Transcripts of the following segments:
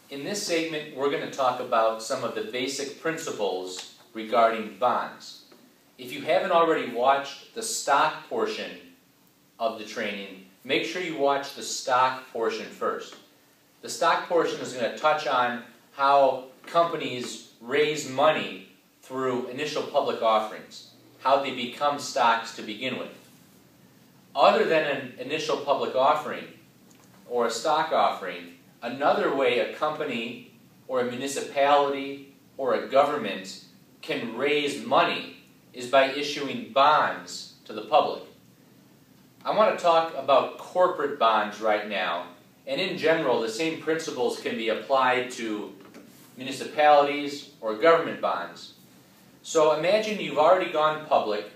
In this segment, we're going to talk about some of the basic principles regarding bonds. If you haven't already watched the stock portion of the training, make sure you watch the stock portion first. The stock portion is going to touch on how companies raise money through initial public offerings, how they become stocks to begin with. Other than an initial public offering or a stock offering, another way a company or a municipality or a government can raise money is by issuing bonds to the public. I want to talk about corporate bonds right now, and in general the same principles can be applied to municipalities or government bonds. So imagine you've already gone public,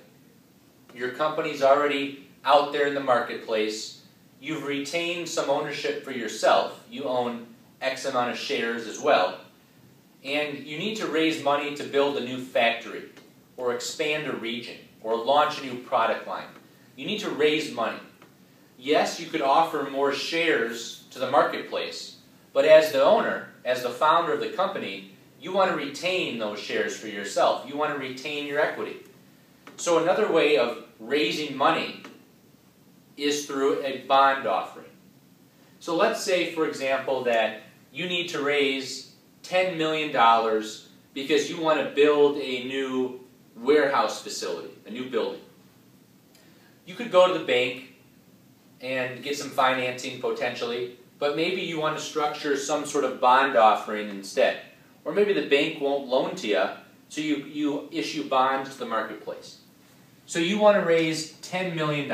your company's already out there in the marketplace, you've retained some ownership for yourself, you own X amount of shares as well, and you need to raise money to build a new factory, or expand a region, or launch a new product line. You need to raise money. Yes, you could offer more shares to the marketplace, but as the owner, as the founder of the company, you want to retain those shares for yourself. You want to retain your equity. So another way of raising money is through a bond offering. So let's say, for example, that you need to raise $10 million because you want to build a new warehouse facility, a new building. You could go to the bank and get some financing potentially, but maybe you want to structure some sort of bond offering instead. Or maybe the bank won't loan to you, so you issue bonds to the marketplace. So you want to raise $10 million.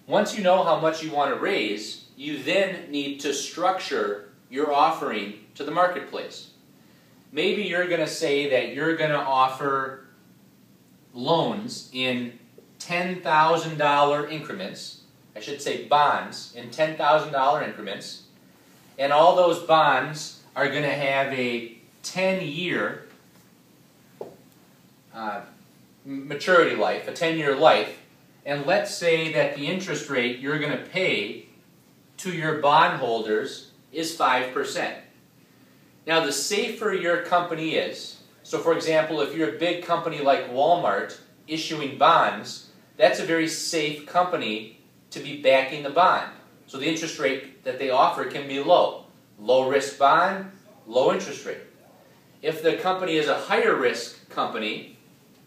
Once you know how much you want to raise, you then need to structure your offering to the marketplace. Maybe you're going to say that you're going to offer loans in $10,000 increments, I should say bonds in $10,000 increments, and all those bonds are going to have a 10-year maturity life, a 10-year life, and let's say that the interest rate you're going to pay to your bondholders is 5%. Now, the safer your company is, so for example, if you're a big company like Walmart issuing bonds, that's a very safe company to be backing the bond. So the interest rate that they offer can be low. Low risk bond, low interest rate. If the company is a higher risk company,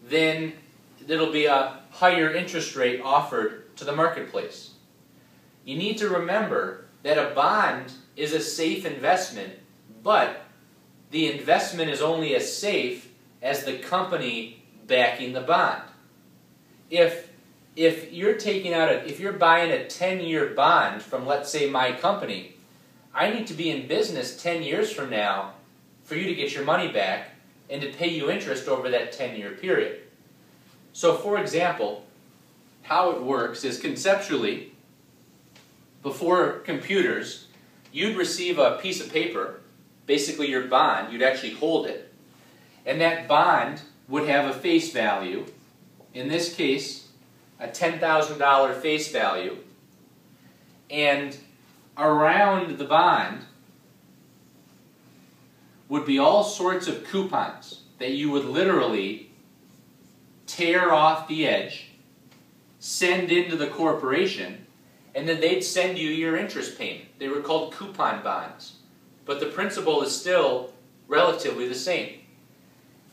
then it'll be a higher interest rate offered to the marketplace. You need to remember that a bond is a safe investment, but the investment is only as safe as the company backing the bond. If you're buying a 10-year bond from, let's say, my company, I need to be in business 10 years from now for you to get your money back and to pay you interest over that 10-year period. So, for example, how it works is conceptually, before computers, you'd receive a piece of paper, basically your bond, you'd actually hold it, and that bond would have a face value, in this case, a $10,000 face value, and around the bond would be all sorts of coupons that you would literally tear off the edge, send into the corporation, and then they'd send you your interest payment. They were called coupon bonds. But the principle is still relatively the same.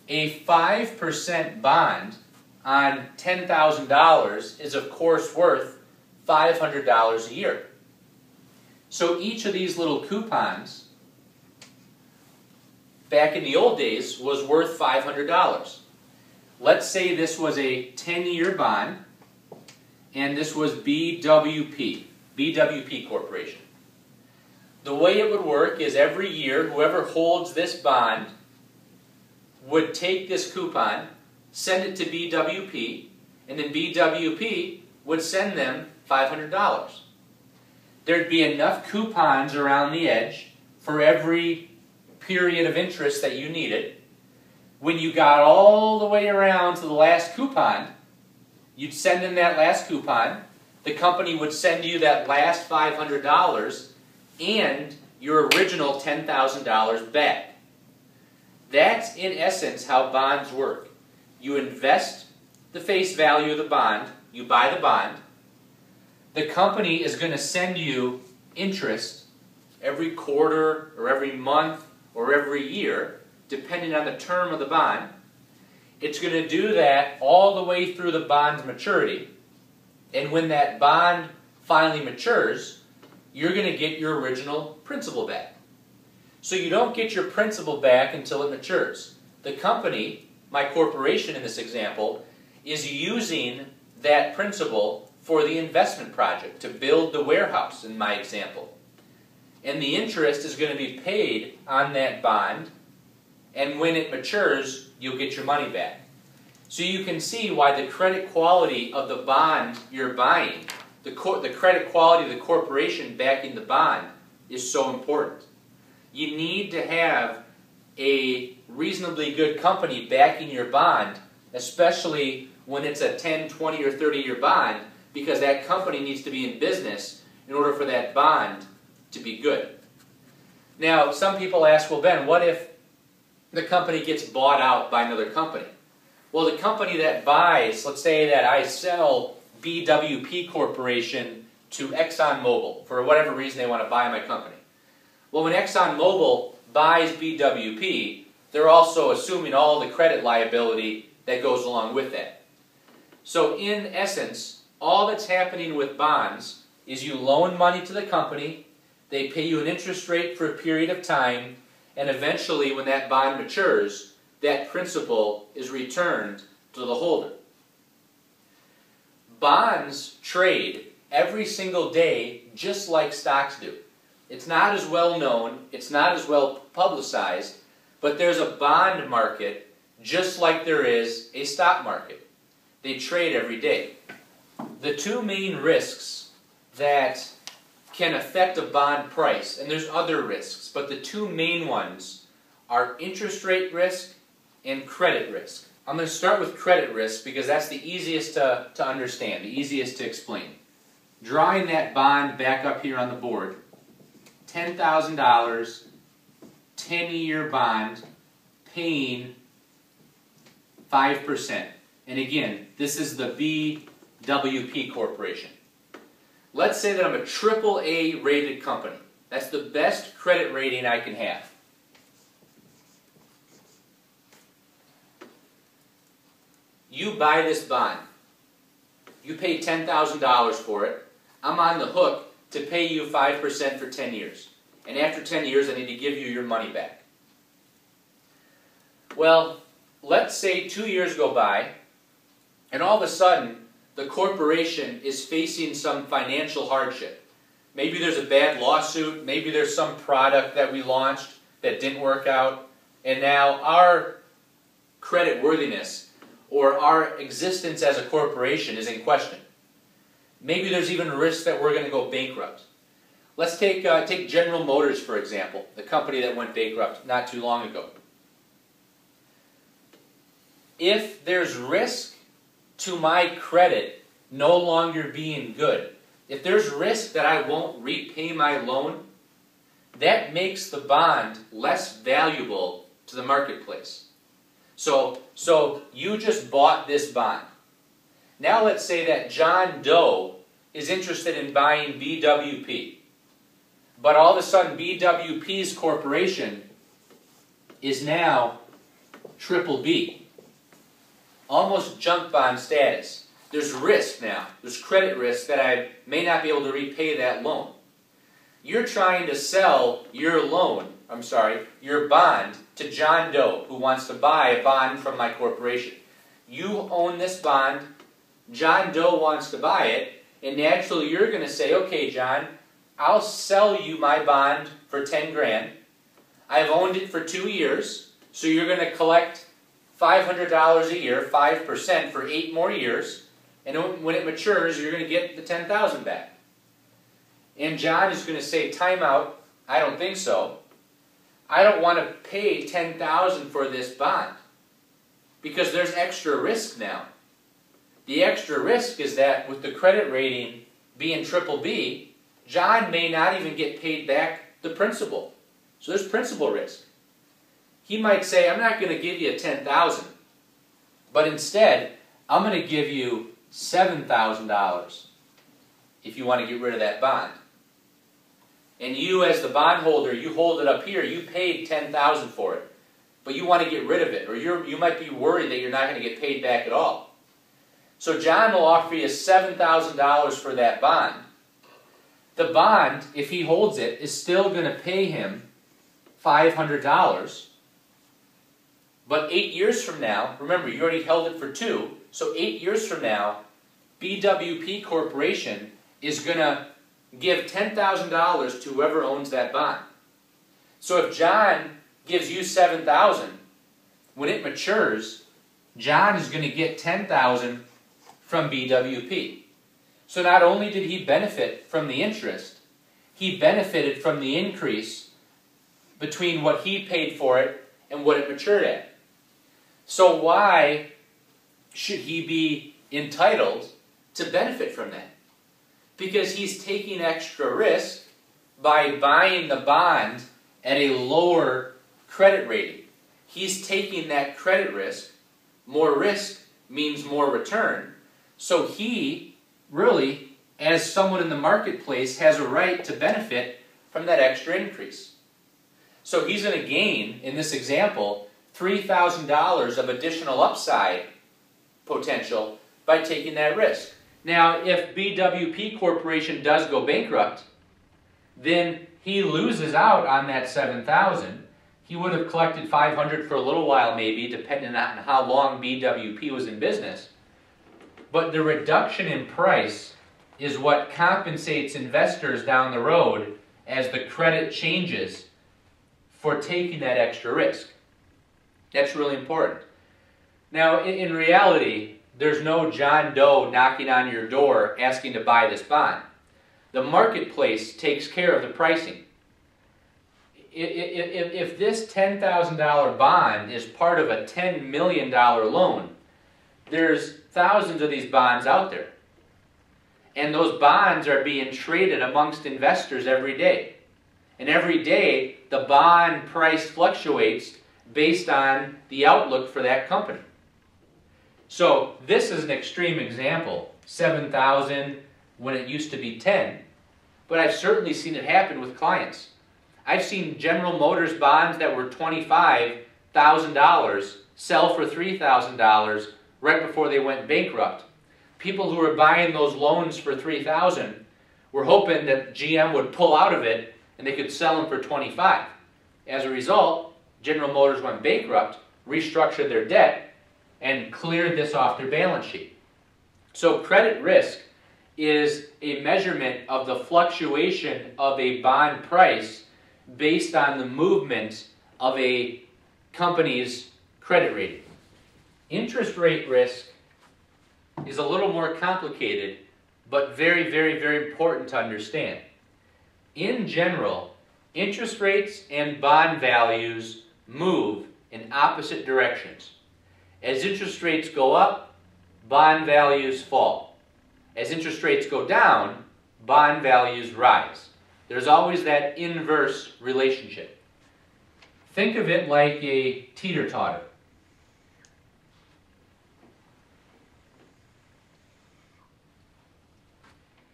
A 5% bond on $10,000 is of course worth $500 a year. So each of these little coupons, back in the old days, was worth $500. Let's say this was a 10-year bond, and this was BWP Corporation. The way it would work is every year, whoever holds this bond would take this coupon, send it to BWP, and then BWP would send them $500. There'd be enough coupons around the edge for every period of interest that you needed. When you got all the way around to the last coupon, you'd send in that last coupon, the company would send you that last $500 and your original $10,000 back. That's in essence how bonds work. You invest the face value of the bond, you buy the bond, the company is going to send you interest every quarter or every month or every year, depending on the term of the bond. It's going to do that all the way through the bond's maturity. And when that bond finally matures, you're going to get your original principal back. So you don't get your principal back until it matures. The company, my corporation in this example, is using that principal for the investment project, to build the warehouse in my example. And the interest is going to be paid on that bond, and when it matures, you'll get your money back. So you can see why the credit quality of the bond you're buying, the credit quality of the corporation backing the bond, is so important. You need to have a reasonably good company backing your bond, especially when it's a 10, 20, or 30-year bond, because that company needs to be in business in order for that bond to be good. Now, some people ask, well, Ben, what if the company gets bought out by another company? Well, the company that buys, let's say that I sell BWP Corporation to ExxonMobil for whatever reason they want to buy my company. Well, when ExxonMobil buys BWP, they're also assuming all the credit liability that goes along with that. So in essence, all that's happening with bonds is you loan money to the company, they pay you an interest rate for a period of time, and eventually when that bond matures, that principal is returned to the holder. Bonds trade every single day just like stocks do. It's not as well known, it's not as well publicized, but there's a bond market just like there is a stock market. They trade every day. The two main risks that can affect a bond price, and there's other risks, but the two main ones are interest rate risk and credit risk. I'm going to start with credit risk because that's the easiest to understand, the easiest to explain. Drawing that bond back up here on the board, $10,000, 10-year bond, paying 5%. And again, this is the BWP Corporation. Let's say that I'm a AAA rated company. That's the best credit rating I can have. You buy this bond. You pay $10,000 for it. I'm on the hook to pay you 5% for 10 years. And after 10 years, I need to give you your money back. Well, let's say 2 years go by, and all of a sudden, the corporation is facing some financial hardship. Maybe there's a bad lawsuit, maybe there's some product that we launched that didn't work out, and now our credit worthiness or our existence as a corporation is in question. Maybe there's even a risk that we're going to go bankrupt. Let's take General Motors, for example, the company that went bankrupt not too long ago. If there's risk to my credit no longer being good, if there's risk that I won't repay my loan, that makes the bond less valuable to the marketplace. So you just bought this bond. Now let's say that John Doe is interested in buying BWP. But all of a sudden BWP's corporation is now BBB. Almost junk bond status. There's risk now. There's credit risk that I may not be able to repay that loan. You're trying to sell your your bond to John Doe, who wants to buy a bond from my corporation. You own this bond, John Doe wants to buy it, and naturally you're going to say, okay, John, I'll sell you my bond for 10 grand. I've owned it for 2 years, so you're going to collect $500 a year, 5% for 8 more years, and when it matures, you're going to get the $10,000 back. And John is going to say, time out, I don't think so. I don't want to pay $10,000 for this bond because there's extra risk now. The extra risk is that with the credit rating being triple B, John may not even get paid back the principal. So there's principal risk. He might say, I'm not going to give you $10,000, but instead, I'm going to give you $7,000 if you want to get rid of that bond. And you, as the bondholder, you hold it up here, you paid $10,000 for it, but you want to get rid of it, or you might be worried that you're not going to get paid back at all. So John will offer you $7,000 for that bond. The bond, if he holds it, is still going to pay him $500. But 8 years from now, remember, you already held it for 2, so 8 years from now, BWP Corporation is going to give $10,000 to whoever owns that bond. So if John gives you $7,000, when it matures, John is going to get $10,000 from BWP. So not only did he benefit from the interest, he benefited from the increase between what he paid for it and what it matured at. So why should he be entitled to benefit from that? Because he's taking extra risk by buying the bond at a lower credit rating. He's taking that credit risk. More risk means more return. So he really, as someone in the marketplace, has a right to benefit from that extra increase. So he's going to gain, in this example, $3,000 of additional upside potential by taking that risk. Now, if BWP Corporation does go bankrupt, then he loses out on that $7,000. He would have collected $500 for a little while maybe, depending on how long BWP was in business. But the reduction in price is what compensates investors down the road as the credit changes for taking that extra risk. That's really important. Now, in reality, there's no John Doe knocking on your door asking to buy this bond. The marketplace takes care of the pricing. If this $10,000 bond is part of a $10 million loan, there's thousands of these bonds out there. And those bonds are being traded amongst investors every day. And every day, the bond price fluctuates based on the outlook for that company. So this is an extreme example, 7,000 when it used to be 10. But I've certainly seen it happen with clients. I've seen General Motors bonds that were $25,000 sell for $3,000 right before they went bankrupt. People who were buying those loans for $3,000 were hoping that GM would pull out of it and they could sell them for $25,000. As a result, General Motors went bankrupt, restructured their debt, and cleared this off their balance sheet. So credit risk is a measurement of the fluctuation of a bond price based on the movement of a company's credit rating. Interest rate risk is a little more complicated, but very, very, very important to understand. In general, interest rates and bond values move in opposite directions. As interest rates go up, bond values fall. As interest rates go down, bond values rise. There's always that inverse relationship. Think of it like a teeter-totter.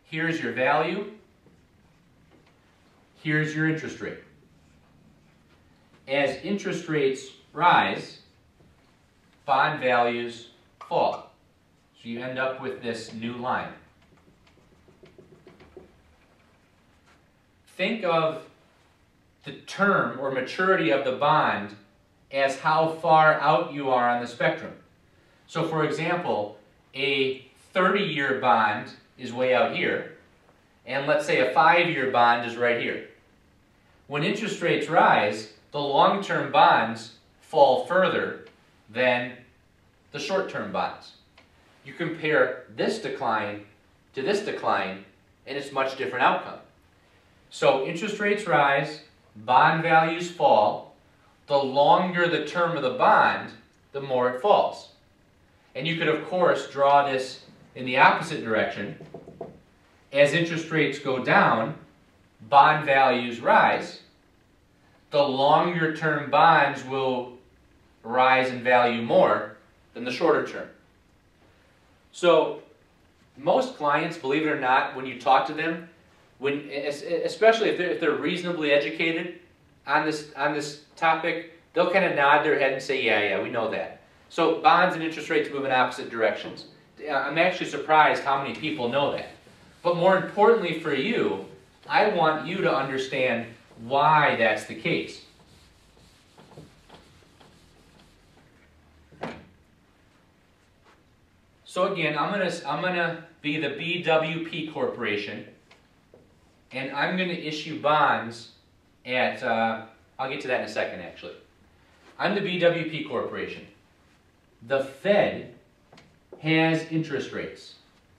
Here's your value. Here's your interest rate. As interest rates rise, bond values fall. So you end up with this new line. Think of the term or maturity of the bond as how far out you are on the spectrum. So for example, a 30-year bond is way out here, and let's say a 5-year bond is right here. When interest rates rise, the long-term bonds fall further than the short-term bonds. You compare this decline to this decline, and it's a much different outcome. So interest rates rise, bond values fall. The longer the term of the bond, the more it falls. And you could, of course, draw this in the opposite direction. as interest rates go down, bond values rise. The longer term bonds will rise in value more than the shorter term. So most clients, believe it or not, when you talk to them, especially if they're reasonably educated on this topic, they'll kind of nod their head and say, yeah, we know that. So bonds and interest rates move in opposite directions. I'm actually surprised how many people know that. But more importantly for you, I want you to understand why that's the case. So again, I'm gonna be the BWP Corporation, and I'm gonna issue bonds at, I'll get to that in a second actually. I'm the BWP Corporation. The Fed has interest rates.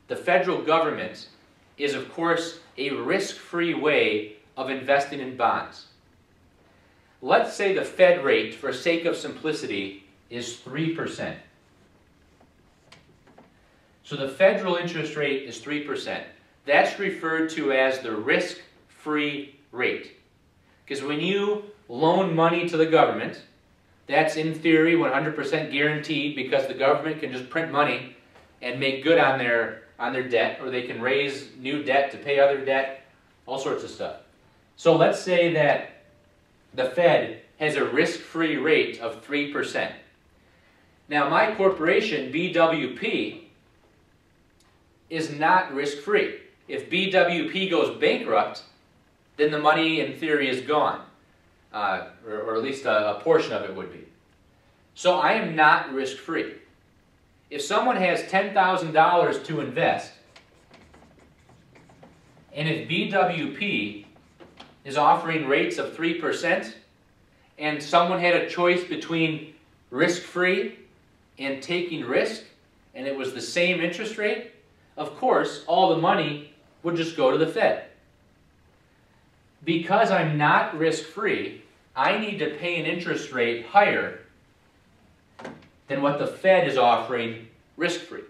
The federal government is, of course, a risk-free way of investing in bonds. Let's say the Fed rate, for sake of simplicity, is 3%. So the federal interest rate is 3%. That's referred to as the risk-free rate. Because when you loan money to the government, that's in theory 100% guaranteed, because the government can just print money and make good on their debt, or they can raise new debt to pay other debt, all sorts of stuff. So let's say that the Fed has a risk-free rate of 3%. Now my corporation, BWP, is not risk-free. If BWP goes bankrupt, then the money in theory is gone, or at least a portion of it would be. So I am not risk-free. If someone has $10,000 to invest, and if BWP is offering rates of 3%, and someone had a choice between risk-free and taking risk, and it was the same interest rate, of course, all the money would just go to the Fed. Because I'm not risk-free, I need to pay an interest rate higher than what the Fed is offering risk-free.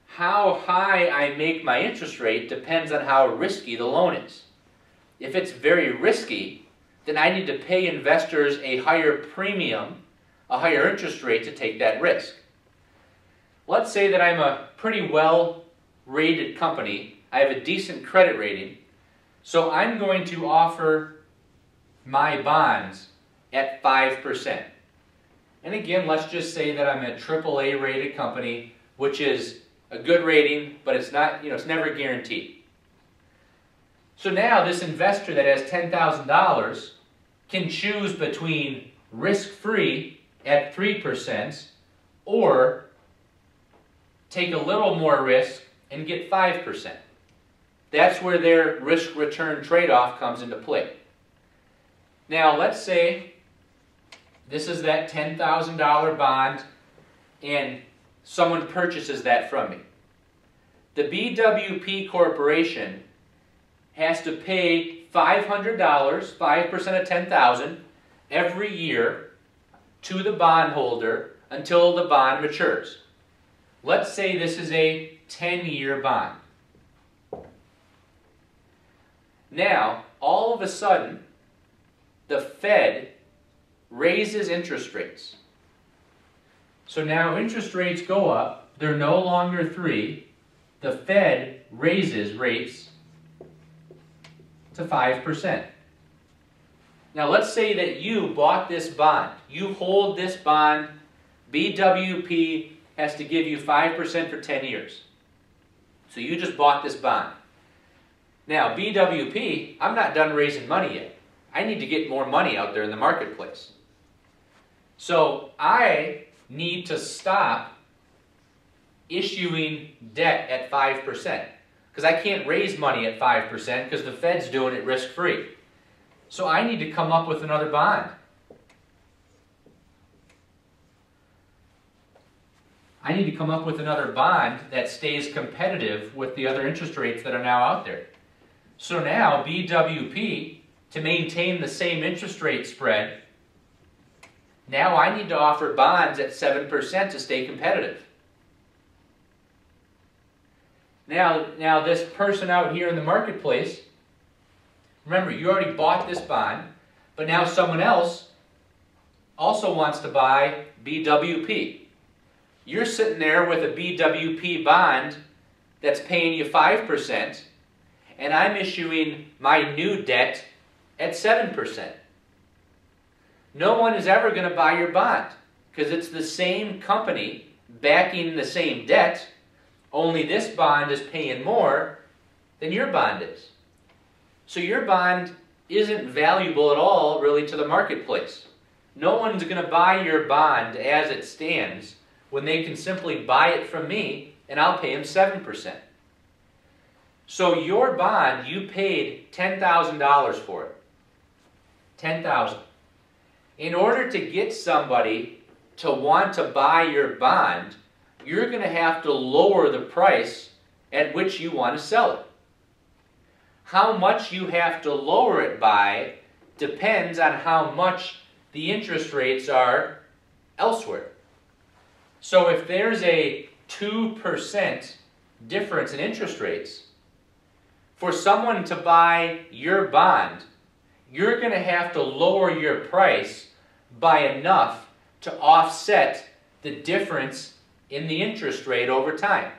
How high I make my interest rate depends on how risky the loan is. If it's very risky, then I need to pay investors a higher premium, a higher interest rate to take that risk. Let's say that I'm a pretty well-rated company. I have a decent credit rating. So I'm going to offer my bonds at 5%. And again, let's just say that I'm a AAA rated company, which is a good rating, but it's not, it's never guaranteed. So now this investor that has $10,000 can choose between risk-free at 3% or take a little more risk and get 5%. That's where their risk-return trade-off comes into play. Now, let's say this is that $10,000 bond, and someone purchases that from me. The BWP Corporation has to pay $500, 5% of $10,000, every year to the bondholder until the bond matures. Let's say this is a 10-year bond. Now, all of a sudden, the Fed raises interest rates. So now interest rates go up. They're no longer 3. The Fed raises rates to 5%. Now let's say that you bought this bond. You hold this bond. BWP has to give you 5% for 10 years. So you just bought this bond. Now, BWP, I'm not done raising money yet. I need to get more money out there in the marketplace. So I need to stop issuing debt at 5%. Because I can't raise money at 5% because the Fed's doing it risk-free. So I need to come up with another bond. I need to come up with another bond that stays competitive with the other interest rates that are now out there. So now BWP, to maintain the same interest rate spread, now I need to offer bonds at 7% to stay competitive. Now this person out here in the marketplace, remember, you already bought this bond, but now someone else also wants to buy BWP. You're sitting there with a BWP bond that's paying you 5%, and I'm issuing my new debt at 7%. No one is ever going to buy your bond because it's the same company backing the same debt, only this bond is paying more than your bond is. So your bond isn't valuable at all really to the marketplace. No one's going to buy your bond as it stands when they can simply buy it from me and I'll pay them 7%. So your bond, you paid $10,000 for it. $10,000. In order to get somebody to want to buy your bond, you're going to have to lower the price at which you want to sell it. How much you have to lower it by depends on how much the interest rates are elsewhere. So if there's a 2% difference in interest rates, for someone to buy your bond, you're going to have to lower your price by enough to offset the difference in the interest rate over time.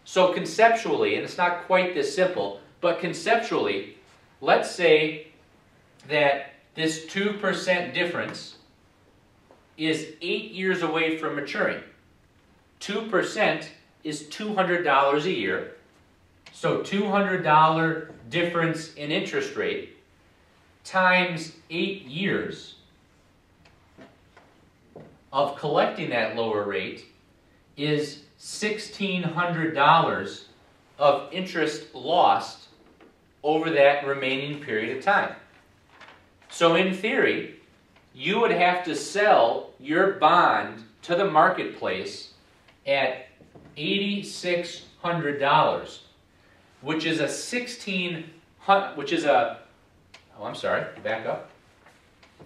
So conceptually, and it's not quite this simple, but conceptually, let's say that this 2% difference is 8 years away from maturing. 2% is $200 a year. So $200 difference in interest rate times 8 years of collecting that lower rate is $1,600 of interest lost over that remaining period of time. So in theory, you would have to sell your bond to the marketplace at $8,600, which is back up.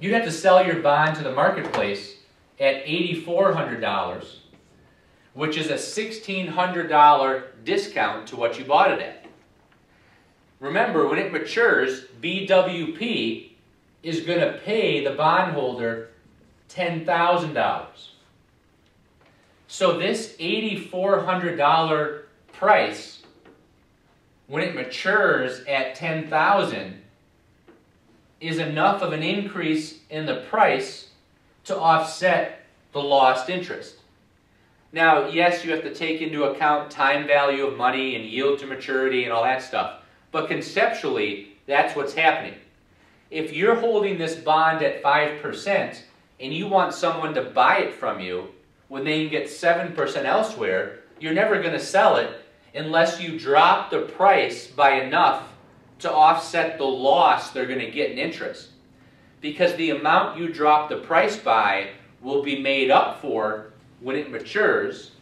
You'd have to sell your bond to the marketplace at $8,400, which is a $1,600 discount to what you bought it at. Remember, when it matures, BWP is going to pay the bondholder $10,000. So this $8,400 price, when it matures at $10,000, is enough of an increase in the price to offset the lost interest. Now, yes, you have to take into account time value of money and yield to maturity and all that stuff, but conceptually, that's what's happening. If you're holding this bond at 5% and you want someone to buy it from you when they can get 7% elsewhere, you're never going to sell it unless you drop the price by enough to offset the loss they're going to get in interest. Because the amount you drop the price by will be made up for when it matures.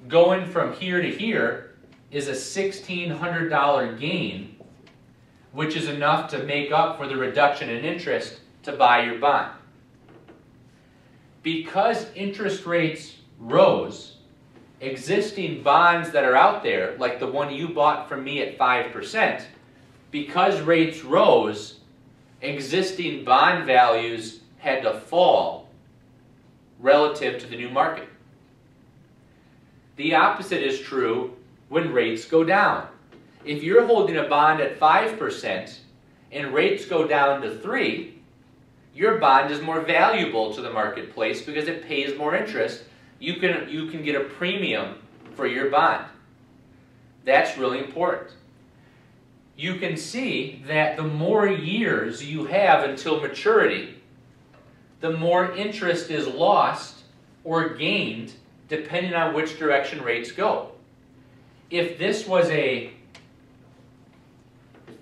Going from here to here is a $1,600 gain, which is enough to make up for the reduction in interest to buy your bond. Because interest rates rose, existing bonds that are out there, like the one you bought from me at 5%, because rates rose, existing bond values had to fall relative to the new market. The opposite is true when rates go down. If you're holding a bond at 5% and rates go down to 3%, your bond is more valuable to the marketplace because it pays more interest. You can get a premium for your bond. That's really important. You can see that the more years you have until maturity, the more interest is lost or gained depending on which direction rates go. If this was a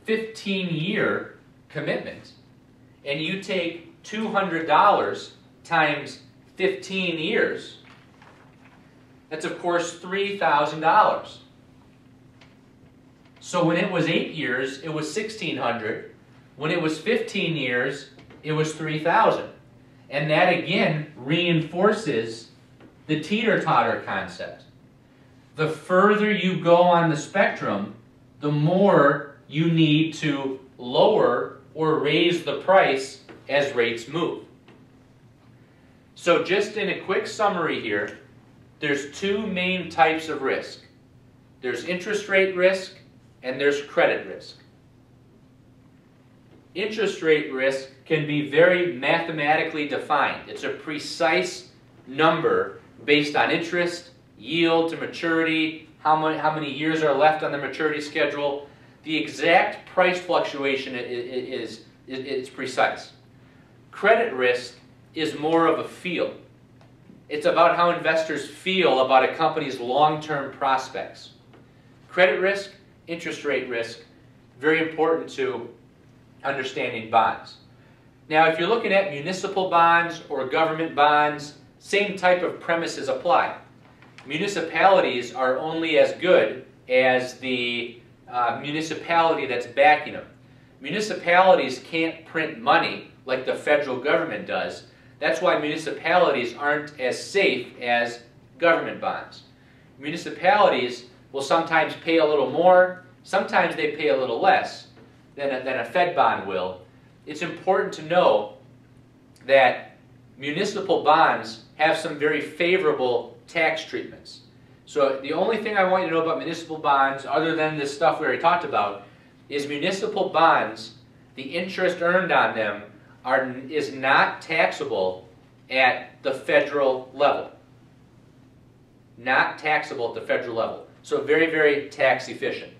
15-year commitment and you take $200 times 15 years, that's of course $3,000. So when it was 8 years, it was $1,600. When it was 15 years, it was $3,000. And that again reinforces the teeter-totter concept. the further you go on the spectrum, the more you need to lower or raise the price as rates move. So just in a quick summary here, there's two main types of risk. There's interest rate risk and there's credit risk. Interest rate risk can be very mathematically defined. It's a precise number based on interest, yield to maturity, how many years are left on the maturity schedule. The exact price fluctuation is precise. Credit risk is more of a feel. It's about how investors feel about a company's long-term prospects. Credit risk, interest rate risk, very important to understanding bonds. Now, if you're looking at municipal bonds or government bonds, same type of premises apply. Municipalities are only as good as the municipality that's backing them. Municipalities can't print money like the federal government does. That's why municipalities aren't as safe as government bonds. Municipalities will sometimes pay a little more, sometimes they pay a little less than a Fed bond will. It's important to know that municipal bonds have some very favorable tax treatments. So the only thing I want you to know about municipal bonds, other than this stuff we already talked about, is municipal bonds, the interest earned on them is not taxable at the federal level. Not taxable at the federal level. So very, very tax efficient.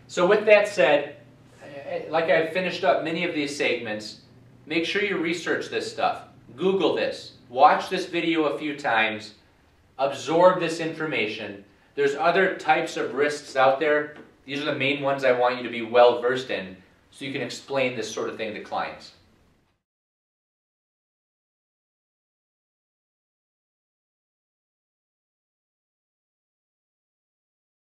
So with that said, like I've finished up many of these segments, make sure you research this stuff. Google this. Watch this video a few times. Absorb this information. There's other types of risks out there. These are the main ones I want you to be well versed in so you can explain this sort of thing to clients.